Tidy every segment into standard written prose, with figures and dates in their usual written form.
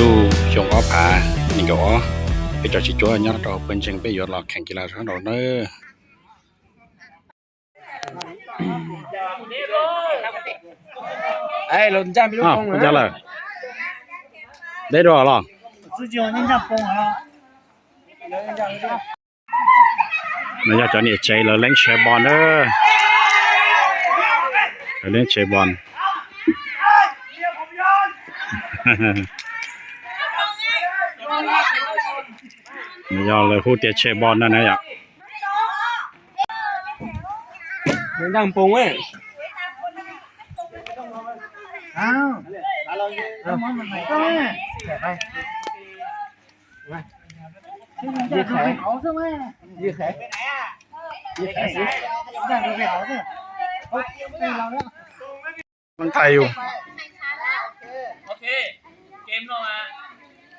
ดูชงอ้อผานี่ก็ไปจอดชิจัวยอดเราเป็นเชิงไปยอดเราแข่งกีฬาทั้งเราเนอะ哎，老人家没有 อ้าว 工 คุณจะเลยได้ดอกหรอ19人家工啊，人家นายจอนี่ใจเราเล่นเชียร์บอลเนอะเราเล่นเชียร์บอลนายเลยพูดเตะเชียร์บอลนั่นนะอยาก人家工哎，啊，来了，叶海，好是吗？叶海，叶海是，那个是好是，对老了。 มันไทยอยู่ โอเค เกมเข้ามา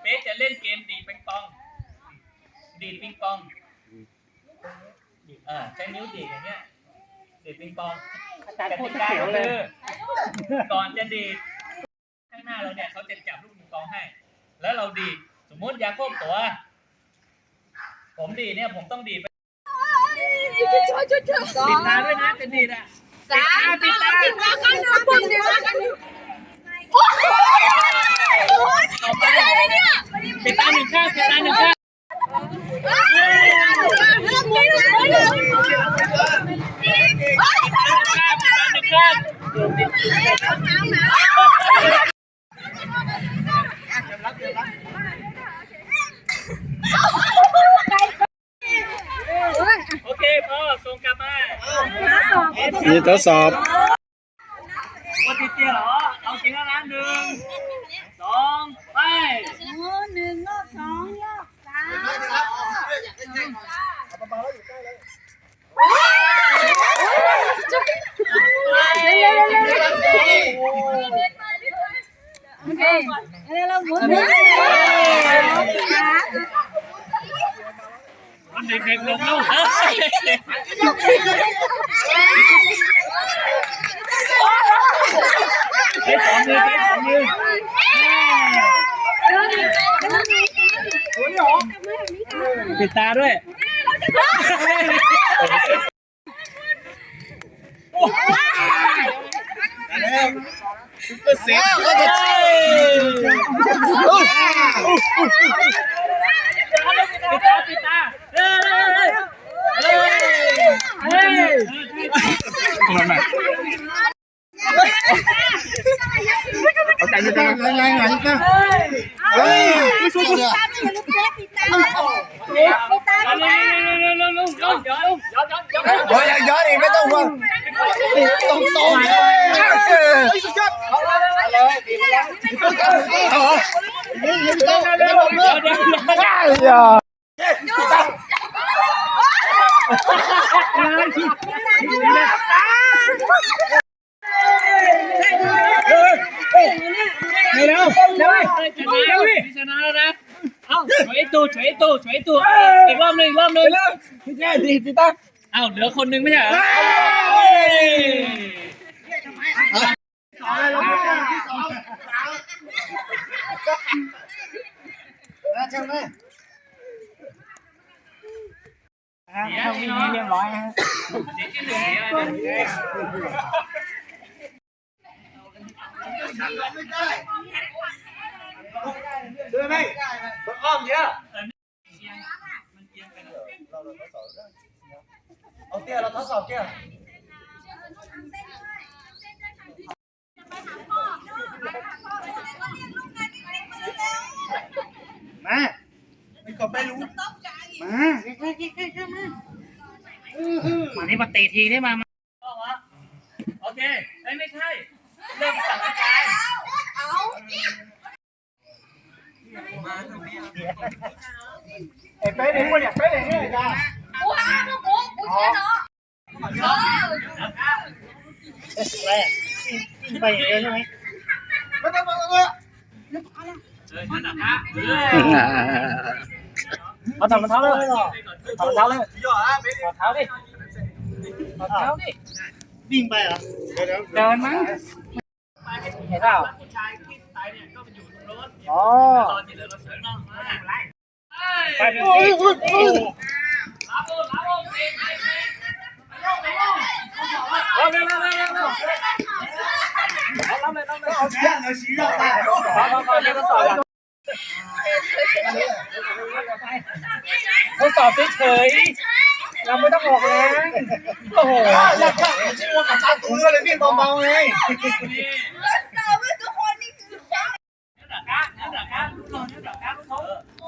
เป๊ะจะเล่นเกมดีดปิงปอง ดีดปิงปองใช้นิ้วดีดอย่างเงี้ย ดีดปิงปองกติกาก็คือก่อนจะดีดข้างหน้าเราเนี่ยเขาจะจับลูกปิงปองให้ แล้วเราดีดสมมติยาโคบตัว ผมดีดเนี่ยผมต้องดีดไปปิดตาด้วยนะจะดีดอ่ะปิดตาปิดตาปิดตาหนึ่งข้างปิดตาหนึ่งข้างโอเคพ่อส่งกลับมา นี่ทดสอบ ว่าติดเตี้ยเหรอเอาจริงแล้วนะ1 2ไปเด็กๆลงลูกเฮ้ยสองมือปิดตาด้วยซุปเปอร์เซฟก็จะปิดตาเฮ้ยเอาใจเย็นๆไม่ช่วยกูย้อนอีกไม่ต้องห่วงตรงสุดยอดเร็วชนะแล้วนะเอ้าช่วยตู่อีกรอบนึงพี่แจ๊ดีพี่ตั้งเอ้าเหลือคนนึงไม่ใช่เหรอเรียบร้อยฮะด้วยไหมมันอ้อมเยอะเอาเตี้ยเราทดสอบเตี้ยมาไม่ก็ไม่รู้มามานี่มาตีทีได้มาโอเคไม่ใช่เริ่มสั่งกระจายเป๊ะเองวะเนี่ยเป๊ะเองเนี่ยจ้ากูห้ามกูเชื่อเนาะไปอย่างเดียวใช่ไหมไม่ต้องเอาทำมันเท้าเลยทำมันเท้าเลยเท้าดิวิ่งไปเหรอเดินมั้งเห็นเปล่าผู้ชายที่ตายเนี่ยก็ไปอยู่ตรงรถ อ๋อ ตอนนี้เหลือเราเสริมน้องมาไป โอ้ยโอ้ยโอ้ย ลาโบเอาเร็วเอาเรียนทดสอบทดสอบเฉยเราไม่ต้องออกแรงโอ้โหเบาๆไง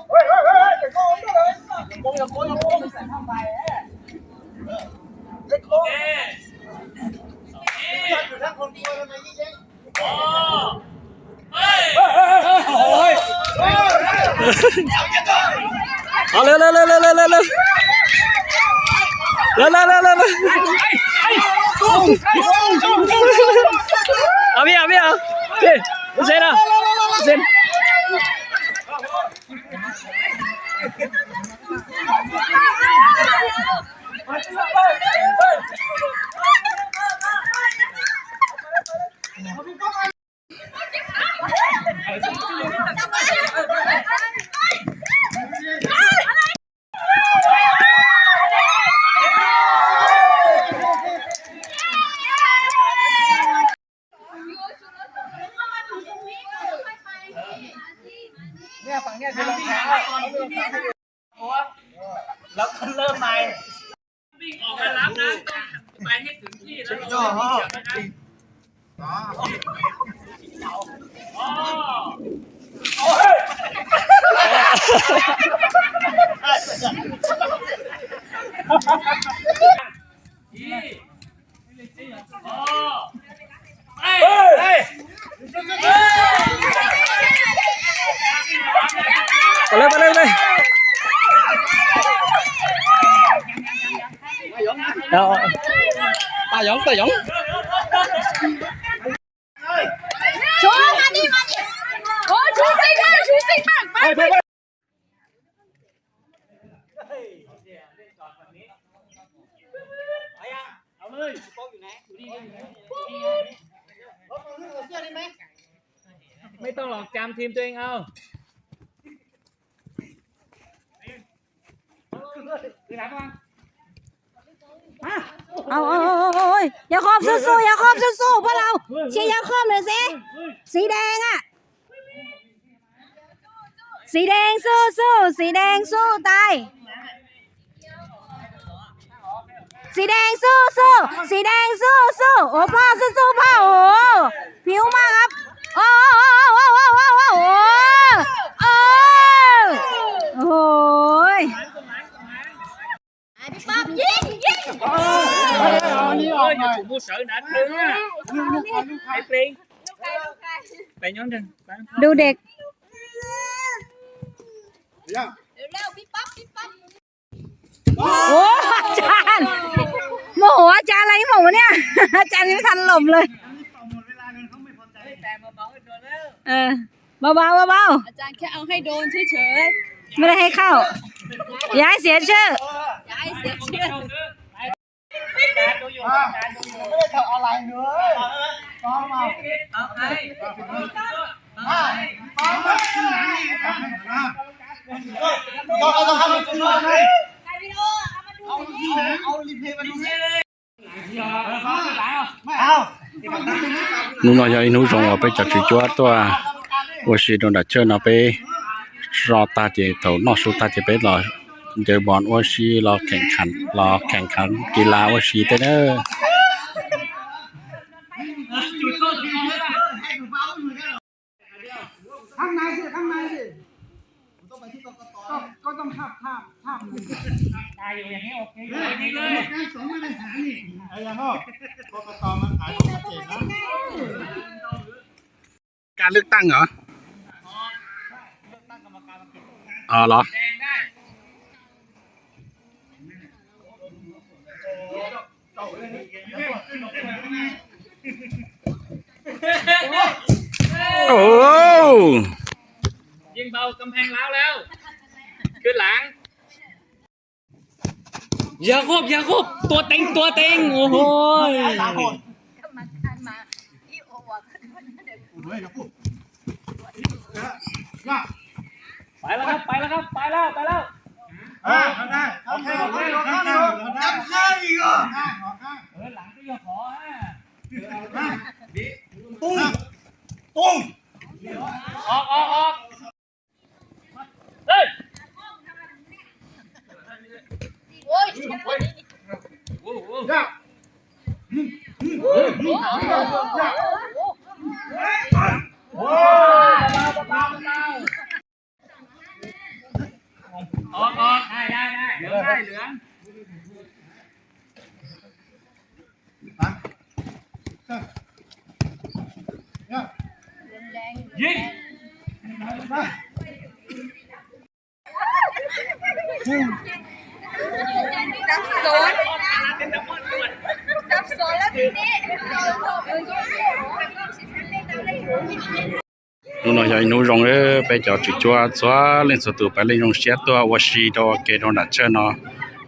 เฮ้ยจะโกงเลยโกงอย่าโกงอย่าโกงใส่ผ้าใบจะโกงอยู่ทั้งคนกลัวทำไมยิ่งเย้เอาเร็วเอาพี่เซ็นเนี่ยฝั่งเนี่ยคือรองเท้าแล้วก็เริ่มใหม่วิ่งออกมารับนะต้องไปให้ถึงที่แล้วเรานะครับไปเลยเอาตาหยองชูมาดิโอ้ชูสิมากไปไม่ต้องหลอกจำทีมตัวเองเอาอย่าครอบสู้ๆอย่าครอบสู้ๆพวกเราเชียร์อย่าครอบหน่อยสิสีแดงอ่ะสีแดงสู้สีแดงสู้ตายสีแดงสู้สีแดงสู้โอ้พ่อสู้พ่อโอ้ผิวมากครับโอ้โอ้ยพี่ป๊อบยิงอย่าถูกมูเสือหนาตึงอ่ะไอ้ปลิงไปย้อนหนึ่ง ดูเด็กเร็วพี่ป๊อบโอ้อาจารย์โมโหอาจารย์อะไรโมโหเนี่ยอาจารย์ยังไม่ทันหลบเลยเบาอาจารย์แค่เอาให้โดนเฉยๆไม่ได้ให้เข้าอย่าให้เสียชื่อๆอย่าให้เสียชื่อ การดูอยู่การดูอยู่ ไม่ได้ทำอะไรเลยฟ้องมา เอาไปต้องทำเป็นตัวให้เอารีเพย์มาดูสิไม่เอา นู่นน่ะยังนู่นส่งไปจัดจุดตัวว่าสิโดนดัชเชอร์นะไปรอตาเจเต่านอสุตาเจไปรอเดี๋ยวบอลว่าสิรอแข่งขันกีฬาว่าสิเด้อข้างในสิต้องไปที่กกตก็ต้องภาพตายอยู่อย่างนี้โอเคเลย การส่งมาตรฐานนี่ไอ้ยังก็กกตมันขายของเก่งนะการเลือกตั้งเหรออ๋อเหรอโอ้ยิงเบากำแพงแล้วขึ้นหลังอย่าคบตัวเต็งโอ้โห ไปแล้วครับไปแล้วครับไปแล้วไปแล้วหลังก็ยังขอออกเฮ้ยออกได้เหลืองยิงจับโซนจับโซนแล้วทีนี้ nó nói giờ nó rong ấy bây giờ chỉ cho lên số tụ phải lên rong xe tua và xí đó cái đó là chơi nó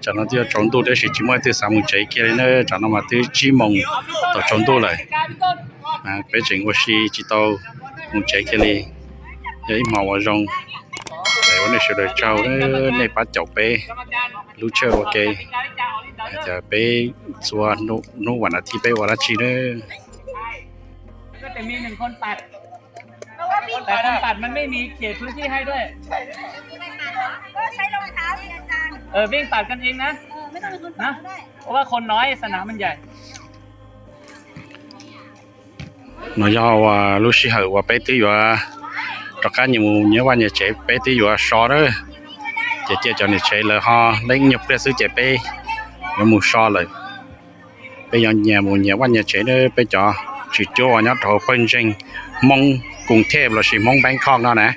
cho nó tiêu trống tụ đấy chỉ mới từ sáng một chạy kia nữa cho nó mà từ chỉ mong tao trống tụ lại bây giờ và xí chỉ tao một chạy kia đi vậy màu và rong để vấn đề sửa đổi trâu đấy này bắt chậu bé lúc chơi ok giờ bé xua nóวันอาทิตย์béวันอาทิตย์nữa ก็จะมี1 คนปัดแต่คนปัดมันไม่มีเขตพื้นที่ให้ด้วย ก็ใช้รองเท้าสิอาจารย์ วิ่งปัดกันเองนะ ไม่ต้องเป็นคนปัดก็ได้ เพราะว่าคนน้อยสนามมันใหญ่ nó do lúc xí hở và bé tí và tất cả những nhớ qua nhà trẻ bé tí và so đó trẻ cho nhà trẻ là họ lấy nhập ra xứ trẻ bé và một so lại bây giờ nhà qua nhà trẻ đó bây giờ chỉ cho nhớ thầu bên trên mong cùng thêm là chỉ mong bánh con đó nè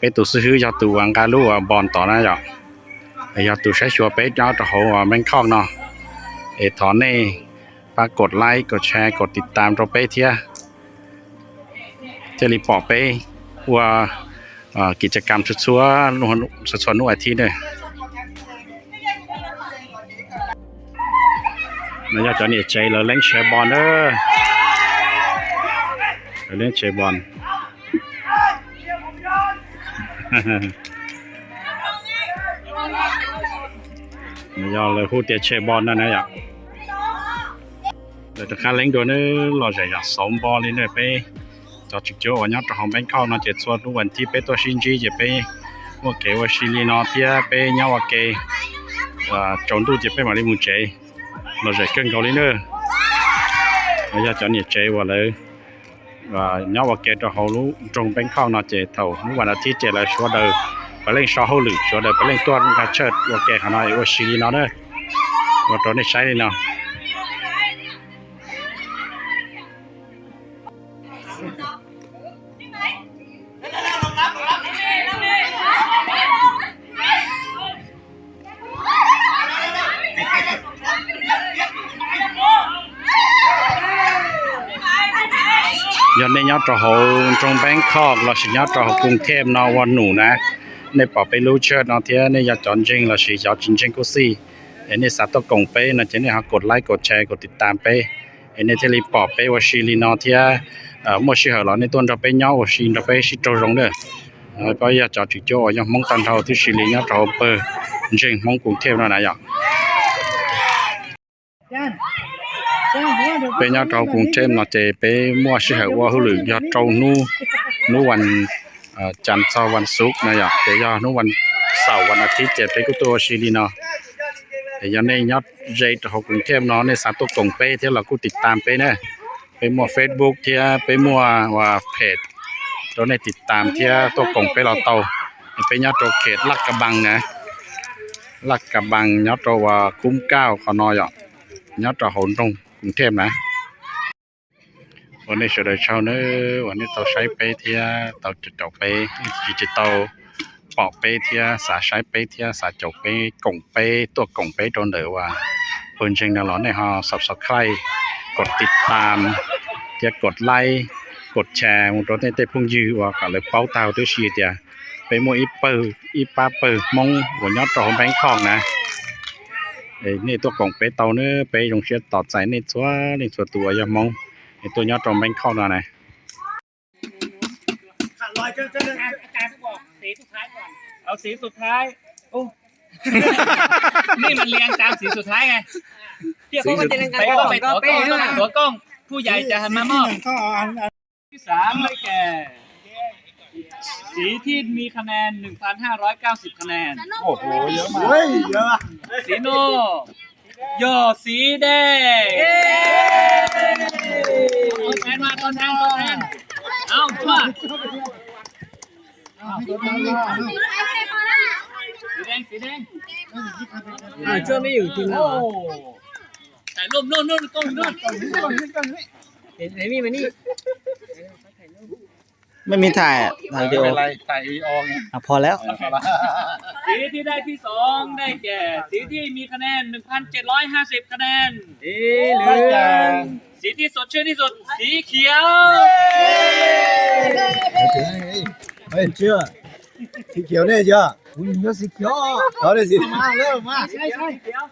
bé tụi sư cho tụi ăn cá lú và bòn tỏ nó rồi bây giờ tụi sẽ cho bé cho thầu bánh con nó để thọ nàyฝากกดไลค์กดแชร์กดติดตามเราไปเที่ยจะรีพอร์ตไปว่ากิจกรรมชัวร์ๆชัวร์ๆนู่นอาทิตย์เลยแล้วอยากจะเนี่ยใจเราเล่นแชร์บอลเด้อเล่นแชร์บอลแล้วอยากเลยพูดเตะแชร์บอลนั่นนะอยากแต่การเล่นตัวนี้เราจะอยากสมบอลเลยเนี่ยไปจอดจุดโจ้วันนี้เราทำเป็นเข้าเราจะส่วนทุกวันที่ไปตัวชินจีจะไปว่าเกว่าชิลีนอเทียไปเงาว่าเกจงตู้จะไปมาในมุมเจเราจะเกินเขาเลยเนี่ยเราจะจอดเนี่ยเจว่าเลยเงาว่าเกเราเขารู้ตรงเป็นเข้าเราจะเท่าวันอาทิตย์จะเลยชัวร์เดิมไปเล่นชอเขาหรือชัวร์เดิมไปเล่นตัวการเชิดว่าเกขนาดว่าชิลีนอเนี่ยว่าตัวนี้ใช้เลยเนาะgiờ này nhớ trò hồ trong Bangkok là chỉ nhớ trò hồ cùng thêm nóวันหนูนะในปอไปรู้เชิดเนาะเทียในอยากจอนจริงเราchỉอยากจริงๆก็สิอันนี้สัตว์ตัวกงไปนะเจนี่ฮะกดไลค์กดแชร์กดติดตามไปอันนี้ที่รีปอไปว่าชิลีเนาะเทียมั่วชื่อเหรอในต้นเราไปเนาะว่าชิเราไปชิโตรงเด้อไปอยากจอดจิโจ้ยังมองตันเท่าที่ชิลีเนาะเราเปิดจริงมองกรุงเทพนั่นนะอยากไปnhà trâu cùng trên nó chạyไปmua sự hợp qua hữu lượng nhà trâu nuวันจันทร์เสาร์วันศุกร์นะอยากแต่ยานูวันเสาร์วันอาทิตย์จะไปก็ตัวชิลีเนาะแต่ยาในยอดใจtrâu cùng thêm nóในสามตัวกงไปที่เรากูติดตามไปนะไปมัว Facebook ที่ไปมัวว่าเพจตัวในติดตามที่ตัวกงไปเราเตาไปญาติเขตลาดกระบังนะลาดกระบังญาติว่าคุ้มเก้าขอนอยญาติหนตรงกรุงเทพนะวันนี้เฉลยเช้าเนอะวันนี้เราใช้ไปเที่ยเราจุดจบไปดิจิตอลปอกไปเที่ยสาใช้ไปเที่ยสาจบไปกงไปตัวกงไปโดนเดือว่าเพิ่นจริงนะหรอในฮอSubscribeกดติดตามเที่ยกดไลค์กดแชร์มันตัวในเต้พุ่งยือว่าก็เลยเป้าเตาตัวชีเตียไปมัวอีปาเปิดมองหัวยอดต่อแบงค์คองนะนี่ตัวกล่องไปเตาเนื้อไปโรงเรียนต่อใจในตัวตัวยามองไอตัวยอดตรงแบงค์เข้าหน่อย อาจารย์บอกสีสุดท้ายก่อน เอาสีสุดท้ายโอ้ นี่มันเรียงตามสีสุดท้ายไง เดี๋ยวเขาก็จะเล่นกัน ไปก็ไปตัวกล้องต้องตัวกล้อง ผู้ใหญ่จะหันมามอบที่3ได้แก่ สีที่มีคะแนน 1,590 คะแนน โอ้โหเยอะมากเฮ้ยเยอะ สีโนย่อสีแดงตัวแทนมาตัวแทนเอามาสีแดงเชื่อไม่อยู่จริงเหรอ แต่ร่มนู่นกล้องนู่น เห็นมีมานี่ ไม่มีถ่ายอ่ะถ่ายวิดีโอ เป็นไรไต่ออง พอแล้ว สีที่ได้ที่2ได้แก่สีที่มีคะแนน 1,750 คะแนนสีเหลืองสีที่สดชื่นที่สุดสีเขียว เฮ้ยเชื่อสีเขียวเนี่ยเชื่อคุณเชื่อสีเขียวเอาเลยสิมาเริ่มมา ใช่ เขียว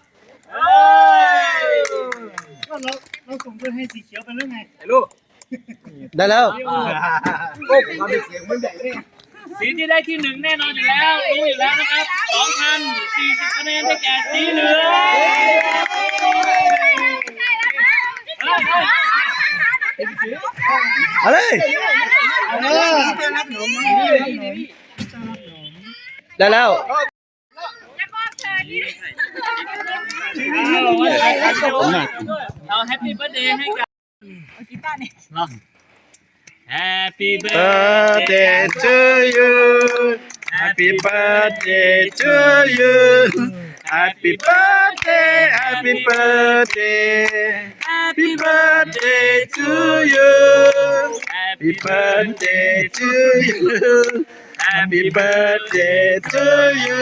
ก็เราส่งเพื่อนให้สีเขียวเป็นเรื่องไง ได้แล้ว สีที่ได้ที่1แน่นอนอยู่แล้วรู้อยู่แล้วนะครับ2,040 คะแนนได้แก่สีเหลือง เอาเลยได้แล้ว เราแฮปปี้เบิร์ธเดย์ให้กับเนาะ Happy birthday to you Happy birthday to you Happy birthday Happy birthday Happy birthday to you Happy birthday to you Happy birthday to you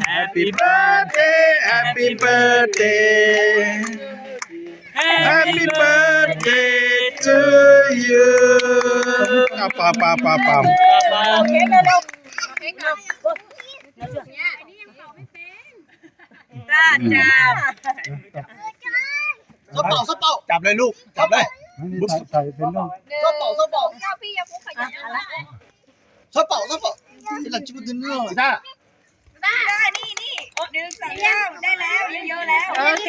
Happy birthday Happy birthday Happy birthday to you ป่า โอเคเร็วๆ สเป่าจับเลยลูกจับเลย ใส่เป็นเรื่อง สเป่า เจ้าพี่อย่าพูดขยันนะ สเป่านี่แหละจุดเนื้อ ได้ ได้นี่ดึงใส่ย่างได้แล้วเยอะแล้ว โอเค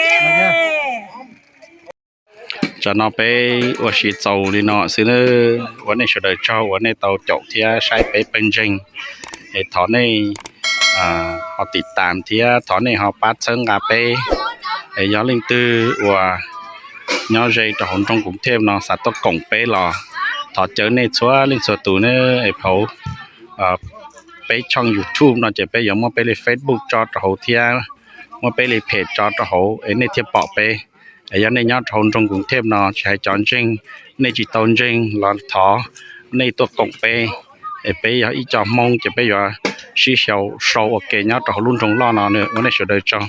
cho nó bé ở sĩ giàu đi nó xí nữa vấn đề cho đời cho vấn đề tàu chậu thì sai bé bên trên để thọ này họติดตามthì thọ này họ bắt chân gặp bé để gió linh tư và nhau dây cho hồn trong cũng thêm nó sát tóc cổng bé lò thọ chở này xóa linh số tủ nữa để phẫu bé trong YouTube nó chỉ bé giống mà bé lên Facebook cho hậu thì mà bé lên page cho hậu ấy này thiệp bỏ bé giờ này nhớ thôn trong cũng thêm nó chạy chọn trên này chỉ tôn trên là thọ này tôi cộng pe bây giờ ít cho mong chỉ bây giờ xí xào sâu ok nhớ thọ luôn trong lo nó nữa vấn đề sửa đời cho